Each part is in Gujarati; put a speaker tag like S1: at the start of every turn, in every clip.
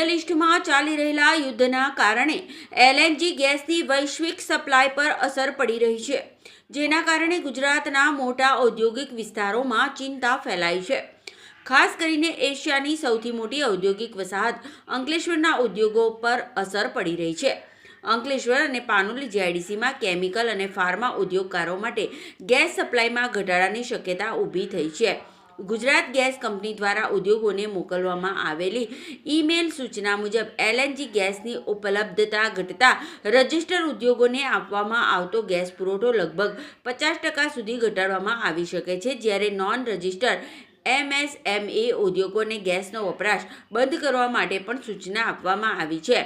S1: મિડલ ઇસ્ટમાં ચાલી રહેલા યુદ્ધના કારણે એલએનજી ગેસની વૈશ્વિક સપ્લાય પર અસર પડી રહી છે, જેના કારણે ગુજરાતના મોટા ઔદ્યોગિક વિસ્તારોમાં ચિંતા ફેલાઈ છે. ખાસ કરીને એશિયાની સૌથી મોટી ઔદ્યોગિક વસાહત અંકલેશ્વરના ઉદ્યોગો પર અસર પડી રહી છે. અંકલેશ્વર અને પાનોલી જીઆઈડીસીમાં કેમિકલ અને ફાર્મા ઉદ્યોગકારો માટે ગેસ સપ્લાયમાં ઘટાડાની શક્યતા ઊભી થઈ છે. ગુજરાત ગેસ કંપની દ્વારા ઉદ્યોગોને મોકલવામાં આવેલી ઈમેલ સૂચના મુજબ એલએનજી ગેસની ઉપલબ્ધતા ઘટતા રજિસ્ટર ઉદ્યોગોને આપવામાં આવતો ગેસ પુરવઠો લગભગ 50% સુધી ઘટાડવામાં આવી શકે છે, જ્યારે નોન રજિસ્ટર એમએસએમઈ ઉદ્યોગોને ગેસનો વપરાશ બંધ કરવા માટે પણ સૂચના આપવામાં આવી છે.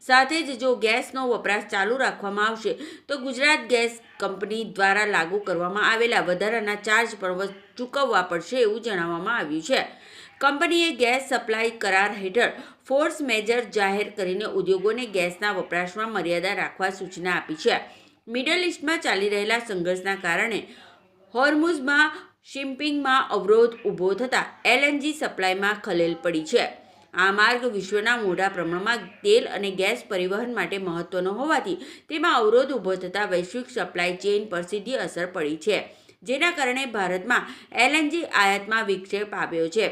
S1: સાથે જ જો ગેસનો વપરાશ ચાલુ રાખવામાં આવશે તો ગુજરાત ગેસ કંપની દ્વારા લાગુ કરવામાં આવેલા વધારાના ચાર્જ પણ ચૂકવવા પડશે એવું જણાવવામાં આવ્યું છે. કંપનીએ ગેસ સપ્લાય કરાર હેઠળ ફોર્સ મેજર જાહેર કરીને ઉદ્યોગોને ગેસના વપરાશમાં મર્યાદા રાખવા સૂચના આપી છે. મિડલ ઇસ્ટમાં ચાલી રહેલા સંઘર્ષના કારણે હોર્મુઝમાં શિપિંગમાં અવરોધ ઊભો થતાં એલએનજી સપ્લાયમાં ખલેલ પડી છે. આ માર્ગ વિશ્વના મોટા પ્રમાણમાં તેલ અને ગેસ પરિવહન માટે મહત્વનો હોવાથી તેમાં અવરોધ ઊભો થતાં વૈશ્વિક સપ્લાય ચેઇન પર સીધી અસર પડી છે, જેના કારણે ભારતમાં એલએનજી આયાતમાં વિક્ષેપ આવ્યો છે.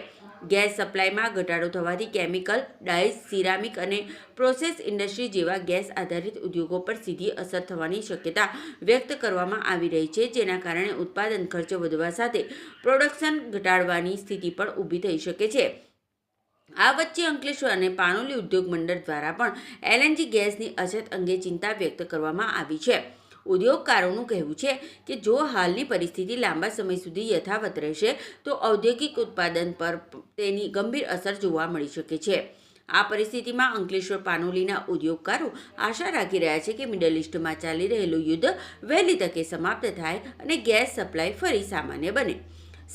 S1: ગેસ સપ્લાયમાં ઘટાડો થવાથી કેમિકલ, ડાઇસ, સિરામિક અને પ્રોસેસ ઇન્ડસ્ટ્રી જેવા ગેસ આધારિત ઉદ્યોગો પર સીધી અસર થવાની શક્યતા વ્યક્ત કરવામાં આવી રહી છે, જેના કારણે ઉત્પાદન ખર્ચ વધવા સાથે પ્રોડક્શન ઘટાડવાની સ્થિતિ પણ ઊભી થઈ શકે છે. આ વચ્ચે અંકલેશ્વર અને પાનોલી ઉદ્યોગ મંડળ દ્વારા પણ એલએનજી ગેસની અછત અંગે ચિંતા વ્યક્ત કરવામાં આવી છે. ઉદ્યોગકારોનું કહેવું છે કે જો હાલની પરિસ્થિતિ લાંબા સમય સુધી યથાવત રહેશે તો ઔદ્યોગિક ઉત્પાદન પર તેની ગંભીર અસર જોવા મળી શકે છે. આ પરિસ્થિતિમાં અંકલેશ્વર પાનોલીના ઉદ્યોગકારો આશા રાખી રહ્યા છે કે મિડલ ઇસ્ટમાં ચાલી રહેલું યુદ્ધ વહેલી તકે સમાપ્ત થાય અને ગેસ સપ્લાય ફરી સામાન્ય બને.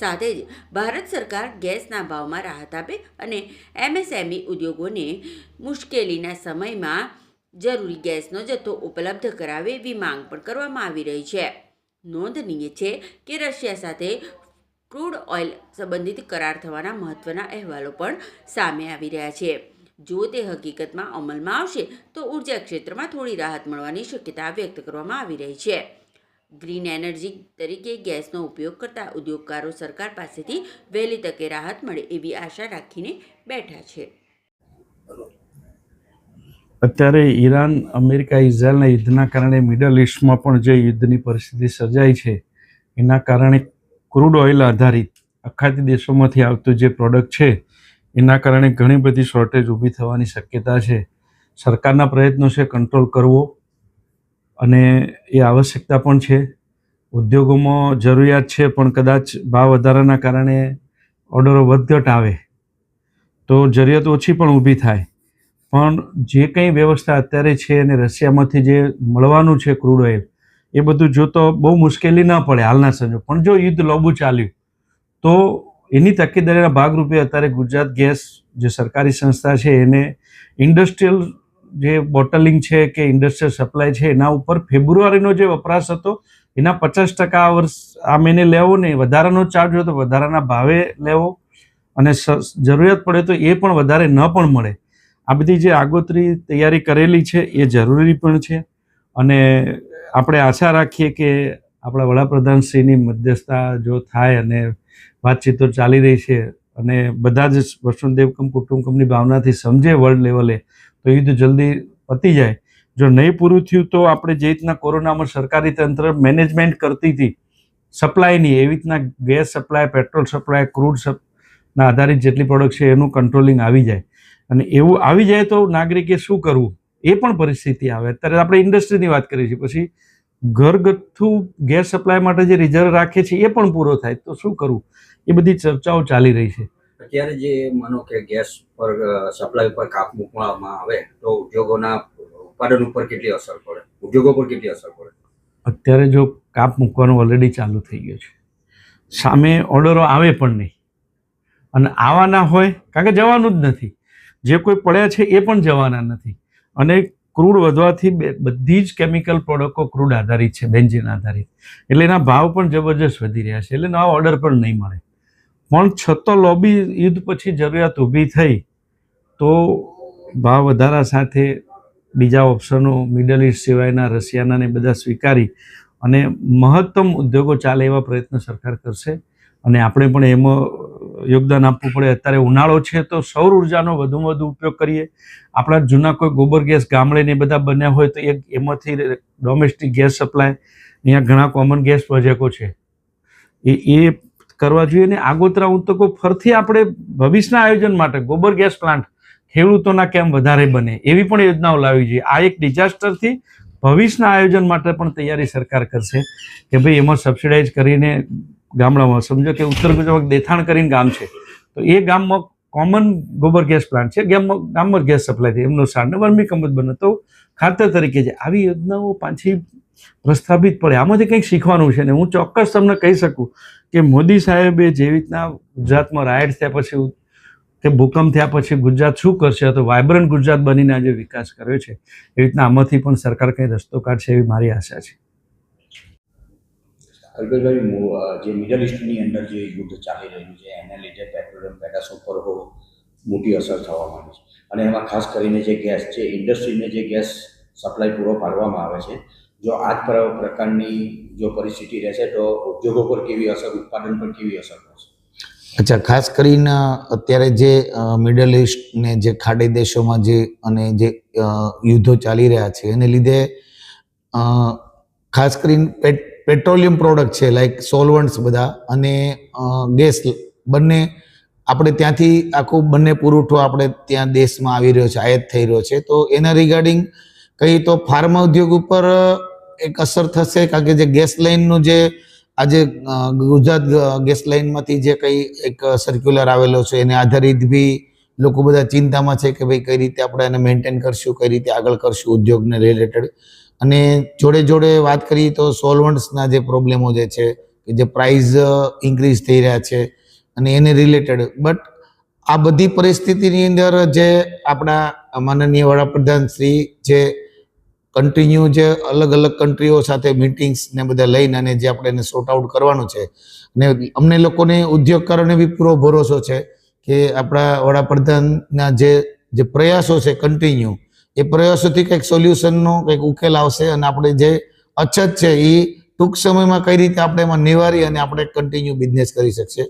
S1: સાથે જ ભારત સરકાર ગેસના ભાવમાં રાહત આપે અને એમએસએમઈ ઉદ્યોગોને મુશ્કેલીના સમયમાં જરૂરી ગેસનો જથ્થો ઉપલબ્ધ કરાવે એવી માંગ પણ કરવામાં આવી રહી છે. નોંધનીય છે કે રશિયા સાથે ક્રૂડ ઓઇલ સંબંધિત કરાર થવાના મહત્વના અહેવાલો પણ સામે આવી રહ્યા છે. જો તે હકીકતમાં અમલમાં આવશે તો ઉર્જા ક્ષેત્રમાં થોડી રાહત મળવાની શક્યતા વ્યક્ત કરવામાં આવી રહી છે. ગ્રીન એનર્જી તરીકે ગેસનો ઉપયોગ કરતા ઉદ્યોગકારો સરકાર પાસેથી વહેલી તકે રાહત મળે એવી આશા રાખીને બેઠા છે.
S2: અત્યારે ઈરાન, અમેરિકા, ઇઝરાયલના યુદ્ધના કારણે મિડલ ઇસ્ટમાં પણ જે યુદ્ધની પરિસ્થિતિ સર્જાઈ છે એના કારણે ક્રૂડ ઓઇલ આધારિત અખાતી દેશોમાંથી આવતું જે પ્રોડક્ટ છે એના કારણે ઘણી બધી શોર્ટેજ ઊભી થવાની શક્યતા છે. સરકારના પ્રયત્નો છે કંટ્રોલ કરવો અને એ આવશ્યકતા પણ છે. ઉદ્યોગોમાં જરૂરિયાત છે પણ કદાચ ભાવ વધારાના કારણે ઓર્ડરો વધઘટ આવે તો જરૂરિયાત ઓછી પણ ઊભી થાય. પણ જે કંઈ વ્યવસ્થા અત્યારે છે અને રશિયામાંથી જે મળવાનું છે ક્રૂડ ઓઇલ એ બધું જોતો બહુ મુશ્કેલી ન પડે હાલના સંજોગ. પણ જો યુદ્ધ લાંબુ ચાલ્યું તો એની તકેદારીના ભાગરૂપે અત્યારે ગુજરાત ગેસ જે સરકારી સંસ્થા છે એને ઇન્ડસ્ટ્રીયલ જે બોટલિંગ છે કે ઇન્ડસ્ટ્રીયલ સપ્લાય છે એના ઉપર ફેબ્રુઆરીનો જે વપરાશ હતો એના 50% આ વર્ષ આ મહિને લેવો ને વધારાનો ચાર્જ હોય તો વધારાના ભાવે લેવો અને જરૂરિયાત પડે તો એ પણ વધારે ન પણ મળે. આ બધી જે આગોતરી તૈયારી કરેલી છે એ જરૂરી પણ છે અને આપણે આશા રાખીએ કે આપણા વડાપ્રધાનશ્રીની મધ્યસ્થતા જો થાય અને વાતચીતો ચાલી રહી છે અને બધા જ વસુંધૈવ કુટુંબકમની ભાવનાથી સમજે વર્લ્ડ લેવલે તો યુદ્ધ જલ્દી પતી જાય. જો નહીં પૂરું થયું તો આપણે જે રીતના કોરોનામાં સરકારી તંત્ર મેનેજમેન્ટ કરતી હતી સપ્લાયની એવી રીતના ગેસ સપ્લાય, પેટ્રોલ સપ્લાય, ક્રૂડના આધારિત જેટલી પ્રોડક્ટ છે એનું કંટ્રોલિંગ આવી જાય. અને એવું આવી જાય તો નાગરિકે શું કરવું એ પણ પરિસ્થિતિ આવે. અત્યારે આપણે ઇન્ડસ્ટ્રીની વાત કરીએ છીએ, પછી ઘરગથ્થુ ગેસ સપ્લાય માટે જે રિઝર્વ રાખે છે એ પણ પૂરો થાય તો શું કરવું એ બધી ચર્ચાઓ ચાલી રહી છે.
S3: અત્યારે જે માનો કે ગેસ પર સપ્લાય ઉપર કાપ મૂકવામાં આવે તો ઉદ્યોગોના ઉત્પાદન ઉપર કેટલી અસર પડે, ઉદ્યોગો પર કેટલી અસર પડે?
S2: અત્યારે જો કાપ મૂકવાનું ઓલરેડી ચાલુ થઈ ગયું છે, સામે ઓર્ડરો આવે પણ નહીં અને આવવાના હોય કારણ કે જવાનું જ નથી. જે કોઈ પડ્યા છે એ પણ જવાના નથી અને ક્રૂડ વધવાથી બધી જ કેમિકલ પ્રોડક્ટો ક્રૂડ આધારિત છે, બેન્ઝીન આધારિત, એટલે એના ભાવ પણ જબરજસ્ત વધી રહ્યા છે. એટલે નવા ઓર્ડર પણ નહીં મળે. પણ છતાં લોબી યુદ્ધ પછી જરૂરિયાત ઊભી થઈ તો ભાવ વધારા સાથે બીજા ઓપ્શનો મિડલ ઇસ્ટ સિવાયના રશિયાના ને બધા સ્વીકારી અને મહત્તમ ઉદ્યોગો ચાલે એવા પ્રયત્ન સરકાર કરશે અને આપણે પણ એમાં યોગદાન આપવું પડે. અત્યારે ઉનાળો છે તો સૌર ઉર્જાનો વધુમાં વધુ ઉપયોગ કરીએ. આપણા જૂના કોઈ ગોબર ગેસ ગામડે ને બધા બન્યા હોય તો એમાંથી ડોમેસ્ટિક ગેસ સપ્લાય અહીંયા ઘણા કોમન ગેસ પ્રોજેક્ટો છે એ કરવા જોઈએ. ને આગોતરા હું તો કહું ફરથી આપણે ભવિષ્યના આયોજન માટે ગોબર ગેસ પ્લાન્ટ ખેડૂતોના કેમ વધારે બને એવી પણ યોજનાઓ લાવવી જોઈએ. આ એક ડિઝાસ્ટરથી ભવિષ્યના આયોજન માટે પણ તૈયારી સરકાર કરશે કે ભાઈ એમાં સબસિડાઇઝ કરીને ગામડામાં સમજો કે ઉત્તર ગુજરાત દેથાણ કરીને ગામ છે તો એ ગામમાં કોમન ગોબર ગેસ પ્લાન્ટ છે, ગામમાં ગેસ સપ્લાય થાય, એમનો સારને વર્મી કમ્પોસ્ટ બને તો ખાતર તરીકે છે. આવી યોજનાઓ પાછી પ્રસ્થાપિત પડે. આમાંથી કંઈક શીખવાનું છે ને હું ચોક્કસ તમને કહી શકું કે મોદી સાહેબે જેવી રીતના ગુજરાતમાં રાયટ થયા પછી કે ભૂકંપ થયા પછી ગુજરાત શું કરશે તો વાયબ્રન્ટ ગુજરાત બનીને આજે વિકાસ કર્યો છે એવી રીતના આમાંથી પણ સરકાર કંઈ રસ્તો કાઢશે એવી મારી આશા છે.
S3: કલ્પેશભાઈ, જે મિડલ ઇસ્ટની અંદર જે યુદ્ધ ચાલી રહ્યું છે એના લીધે પેટ્રોલિયમ પેદાશો પર મોટી અસર થવા માંડી છે અને એમાં ખાસ કરીને જે ગેસ છે ઇન્ડસ્ટ્રીને જે ગેસ સપ્લાય પૂરો પાડવામાં આવે છે, જો આ જ પ્રકારની જો પરિસ્થિતિ રહેશે તો ઉદ્યોગો પર કેવી અસર, ઉત્પાદન પર કેવી અસર થશે?
S4: અચ્છા, ખાસ કરીને અત્યારે જે મિડલ ઇસ્ટ ને જે ખાડી દેશોમાં જે અને જે યુદ્ધો ચાલી રહ્યા છે એને લીધે ખાસ કરીને પેટ્રોલિયમ પ્રોડક્ટ છે લાઈક સોલવન્ટ્સ બધા અને ગેસ બંને આપણે ત્યાંથી આખું બંને પુરવઠો આપણે ત્યાં દેશમાં આવી રહ્યો છે, આયાત થઈ રહ્યો છે. તો એના રિગાર્ડિંગ કહીએ તો ફાર્મા ઉદ્યોગ ઉપર એક અસર થશે કારણ કે જે ગેસ લાઇનનું જે આજે ગુજરાત ગેસ લાઇનમાંથી જે કંઈ એક સર્ક્યુલર આવેલો છે એને આધારિત બી લોકો બધા ચિંતામાં છે કે ભાઈ કઈ રીતે આપણે એને મેન્ટેન કરશું, કઈ રીતે આગળ કરશું ઉદ્યોગને રિલેટેડ. અને જોડે જોડે વાત કરીએ તો સોલવન્ટ્સના જે પ્રોબ્લેમો જે છે કે જે પ્રાઇસ ઇન્ક્રીઝ થઈ રહ્યા છે અને એને રિલેટેડ. બટ આ બધી પરિસ્થિતિની અંદર જે આપણા માનનીય વડાપ્રધાન શ્રી જે કન્ટિન્યુ જે અલગ અલગ કન્ટ્રીઓ સાથે મીટિંગ્સ ને બધા લઈને અને જે આપણે એને સોર્ટ આઉટ કરવાનું છે અને અમને લોકોને ઉદ્યોગકારોને બી પૂરો ભરોસો છે કે આપણા વડાપ્રધાનના જે પ્રયાસો છે કન્ટિન્યુ એ પ્રયાસોથી કંઈક સોલ્યુશનનો કંઈક ઉકેલ આવશે અને આપણે જે અછત છે એ ટૂંક સમયમાં કઈ રીતે આપણે એમાં નિવારી અને આપણે કન્ટિન્યુ બિઝનેસ કરી શકશે.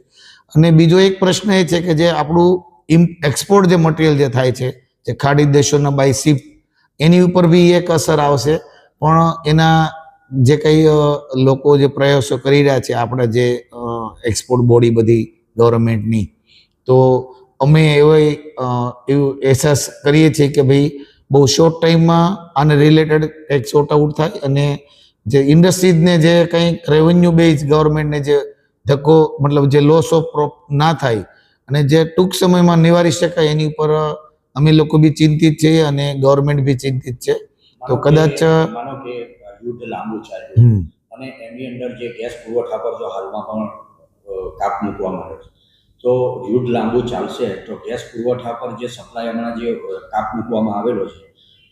S4: અને બીજો એક પ્રશ્ન એ છે કે જે આપણું એક્સપોર્ટ જે મટીરિયલ જે થાય છે જે ખાડી દેશોના બાય શિપ એની ઉપર બી એક અસર આવશે. પણ એના જે કંઈ લોકો જે પ્રયાસો કરી રહ્યા છે આપણા જે એક્સપોર્ટ બોડી બધી ગવર્મેન્ટની, તો અમે એવું અહેસાસ કરીએ છીએ કે ભાઈ બહુ શોર્ટ ટાઈમમાં આને રિલેટેડ એક સોર્ટ આઉટ થાય અને જે ઇન્ડસ્ટ્રીઝને જે કંઈક રેવન્યુ બેઝ ગવર્મેન્ટને જે ધક્કો મતલબ જે લોસ ઓફ ના થાય અને જે ટૂંક સમયમાં નિવારી શકાય એની ઉપર અમે લોકો બી ચિંતિત છીએ અને ગવર્મેન્ટ બી ચિંતિત છે. તો કદાચ
S3: માનો કે યુદ્ધ લાંબુ ચાલ્યું અને એની અંદર જે ગેસ પુરવઠા પર જો હાલમાં પણ કાપ મૂકવામાં આવે છે તો યુદ્ધ લાંબુ ચાલશે તો ગેસ પુરવઠા પર જે સપ્લાય હમણાં જે કાપ મૂકવામાં આવેલો છે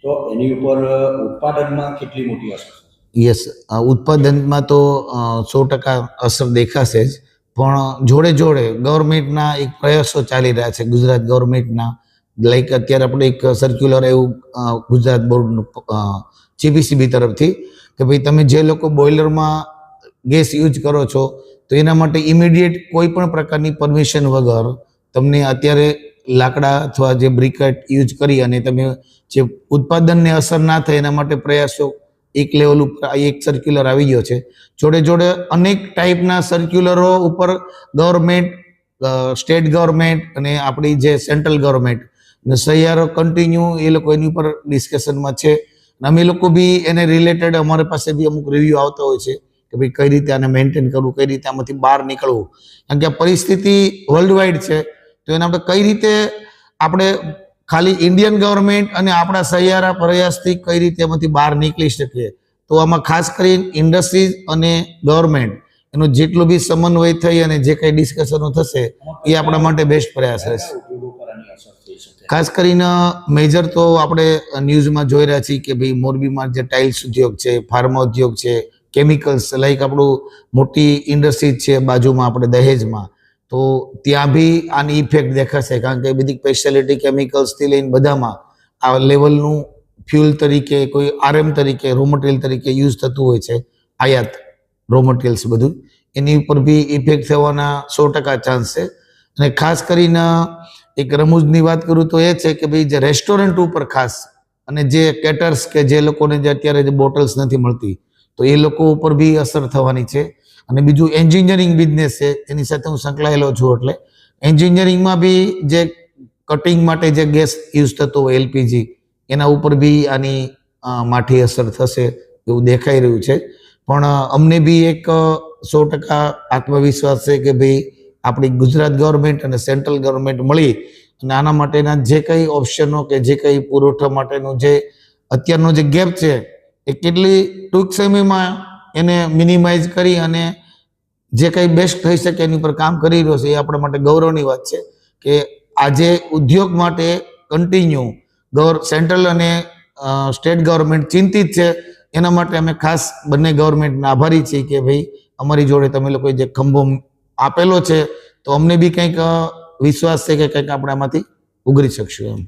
S3: તો એની ઉપર ઉત્પાદનમાં કેટલી મોટી અસર?
S4: યસ, ઉત્પાદનમાં તો 100% અસર દેખાશે જ. પણ જોડે જોડે ગવર્મેન્ટના એક પ્રયાસો ચાલી રહ્યા છે ગુજરાત ગવર્મેન્ટના. લાઈક અત્યારે આપણે એક સર્ક્યુલર એવું ગુજરાત બોર્ડનું જીપીસીબી તરફથી કે ભાઈ તમે જે લોકો બોઇલરમાં ગેસ યુઝ કરો છો તો એના માટે ઇમિડિયેટ કોઈ પણ પ્રકારની પરમિશન વગર તમને અત્યારે લાકડા અથવા જે બ્રિકેટ યુઝ કરી અને તમે જે ઉત્પાદનને અસર ના થાય એના માટે પ્રયાસો એક લેવલ ઉપર એક સર્ક્યુલર આવી ગયો છે. જોડે જોડે અનેક ટાઈપના સર્ક્યુલરો ઉપર ગવર્મેન્ટ, સ્ટેટ ગવર્મેન્ટ અને આપણી જે સેન્ટ્રલ ગવર્મેન્ટ અને સહિયારો કન્ટિન્યુ એ લોકો એની ઉપર ડિસ્કશનમાં છે. અમે લોકો બી એને રિલેટેડ અમારી પાસે બી અમુક રિવ્યૂ આવતા હોય છે કે ભાઈ કઈ રીતે આને મેન્ટેન કરવું, કઈ રીતે આમાંથી બહાર નીકળવું. કારણ કે આ પરિસ્થિતિ વર્લ્ડ વાઇડ છે તો એને આપણે કઈ રીતે આપણે ખાલી ઇન્ડિયન ગવર્મેન્ટ અને આપણા સહિયારા પ્રયાસથી કઈ રીતે એમાંથી બહાર નીકળી શકીએ. તો આમાં ખાસ કરીને ઇન્ડસ્ટ્રીઝ અને ગવર્મેન્ટ એનો જેટલો બી સમન્વય થઈ અને જે કંઈ ડિસ્કશનો થશે એ આપણા માટે બેસ્ટ પ્રયાસ રહેશે. ખાસ કરીને મેજર તો આપણે ન્યૂઝમાં જોઈ રહ્યા છીએ કે ભાઈ મોરબીમાં જે ટાઇલ્સ ઉદ્યોગ છે, ફાર્મા ઉદ્યોગ છે, કેમિકલ્સ લાઈક આપણું મોટી ઇન્ડસ્ટ્રી છે બાજુમાં આપણે દહેજમાં, તો ત્યાં બી આની ઇફેક્ટ દેખાશે કારણ કે બધી સ્પેશિયાલિટી કેમિકલ્સથી લઈને બધામાં આ લેવલનું ફ્યુલ તરીકે કોઈ RM તરીકે રો મટીરિયલ તરીકે યુઝ થતું હોય છે, આયાત રો મટીરિયલ્સ બધું, એની ઉપર બી ઇફેક્ટ થવાના 100% ચાન્સ છે. અને ખાસ કરીને એક રમૂજની વાત કરું તો એ છે કે ભાઈ જે રેસ્ટોરન્ટ ઉપર ખાસ અને જે કેટર્સ કે જે લોકોને જે અત્યારે જે બોટલ્સ નથી મળતી તો એ લોકો ઉપર બી અસર થવાની છે. અને બીજું એન્જિનિયરિંગ બિઝનેસ છે એની સાથે હું સંકળાયેલો છું, એટલે એન્જિનિયરિંગમાં બી જે કટિંગ માટે જે ગેસ યુઝ થતો હોય LPG એના ઉપર બી આની માઠી અસર થશે એવું દેખાઈ રહ્યું છે. પણ અમને બી એક 100% આત્મવિશ્વાસ છે કે ભાઈ આપણી ગુજરાત ગવર્મેન્ટ અને સેન્ટ્રલ ગવર્મેન્ટ મળી અને આના માટેના જે કંઈ ઓપ્શનો કે જે કંઈ પુરવઠા માટેનો જે અત્યારનો જે ગેપ છે એ કેટલી ટૂંક સમયમાં એને મિનિમાઇઝ કરી અને જે કંઈ બેસ્ટ થઈ શકે એની પર કામ કરી રહ્યો છે એ આપણા માટે ગૌરવની વાત છે કે આજે ઉદ્યોગ માટે કન્ટિન્યુ સેન્ટ્રલ અને સ્ટેટ ગવર્મેન્ટ ચિંતિત છે. એના માટે અમે ખાસ બંને ગવર્મેન્ટના આભારી છીએ કે ભાઈ અમારી જોડે તમે લોકોએ જે ખંભો આપેલો છે તો અમને બી કંઈક વિશ્વાસ છે કે કંઈક આપણે આમાંથી ઉગરી શકશું એમ.